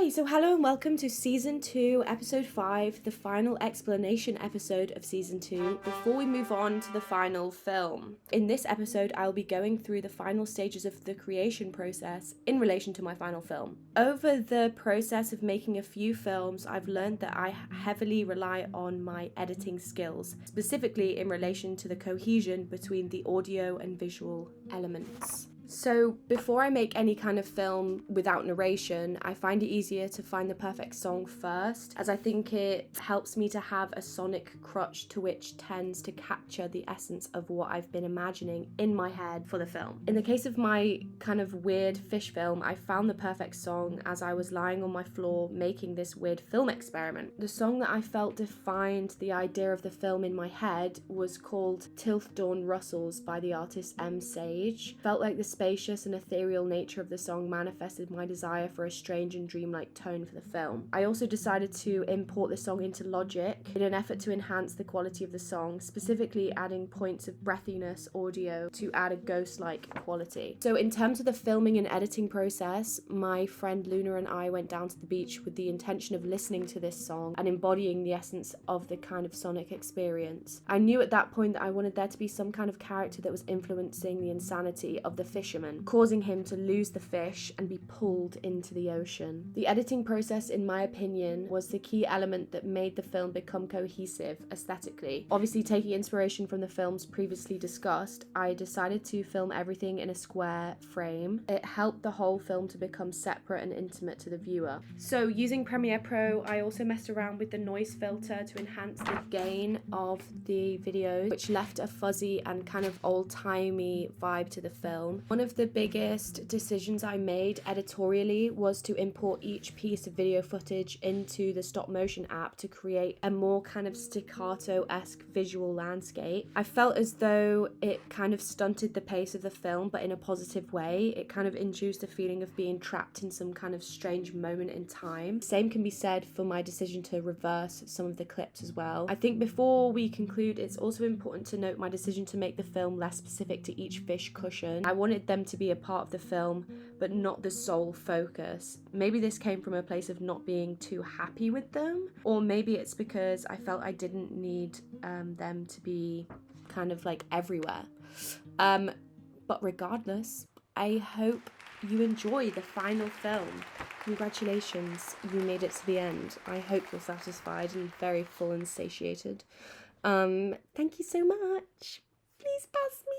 Okay, so hello and welcome to Season 2, Episode 5, the final explanation episode of Season 2, before we move on to the final film. In this episode, I'll be going through the final stages of the creation process in relation to my final film. Over the process of making a few films, I've learned that I heavily rely on my editing skills, specifically in relation to the cohesion between the audio and visual elements. So before I make any kind of film without narration, I find it easier to find the perfect song first, as I think it helps me to have a sonic crutch to which tends to capture the essence of what I've been imagining in my head for the film. In the case of my kind of weird fish film, I found the perfect song as I was lying on my floor making this weird film experiment. The song that I felt defined the idea of the film in my head was called Tilth Dawn Rustles by the artist M. Sage. Felt like the spacious and ethereal nature of the song manifested my desire for a strange and dreamlike tone for the film. I also decided to import the song into Logic in an effort to enhance the quality of the song, specifically adding points of breathiness audio to add a ghost-like quality. So in terms of the filming and editing process, my friend Luna and I went down to the beach with the intention of listening to this song and embodying the essence of the kind of sonic experience. I knew at that point that I wanted there to be some kind of character that was influencing the insanity of the fisherman, causing him to lose the fish and be pulled into the ocean. The editing process, in my opinion, was the key element that made the film become cohesive aesthetically. Obviously, taking inspiration from the films previously discussed, I decided to film everything in a square frame. It helped the whole film to become separate and intimate to the viewer. So using Premiere Pro, I also messed around with the noise filter to enhance the gain of the video, which left a fuzzy and kind of old-timey vibe to the film. One of the biggest decisions I made editorially was to import each piece of video footage into the stop motion app to create a more kind of staccato-esque visual landscape. I felt as though it kind of stunted the pace of the film, but in a positive way. It kind of induced a feeling of being trapped in some kind of strange moment in time. Same can be said for my decision to reverse some of the clips as well. I think before we conclude, it's also important to note my decision to make the film less specific to each fish cushion. I wanted them to be a part of the film, but not the sole focus. Maybe this came from a place of not being too happy with them, or maybe it's because I felt I didn't need them to be kind of like everywhere. But regardless, I hope you enjoy the final film. Congratulations, you made it to the end. I hope you're satisfied and very full and satiated. Thank you so much. Please pass me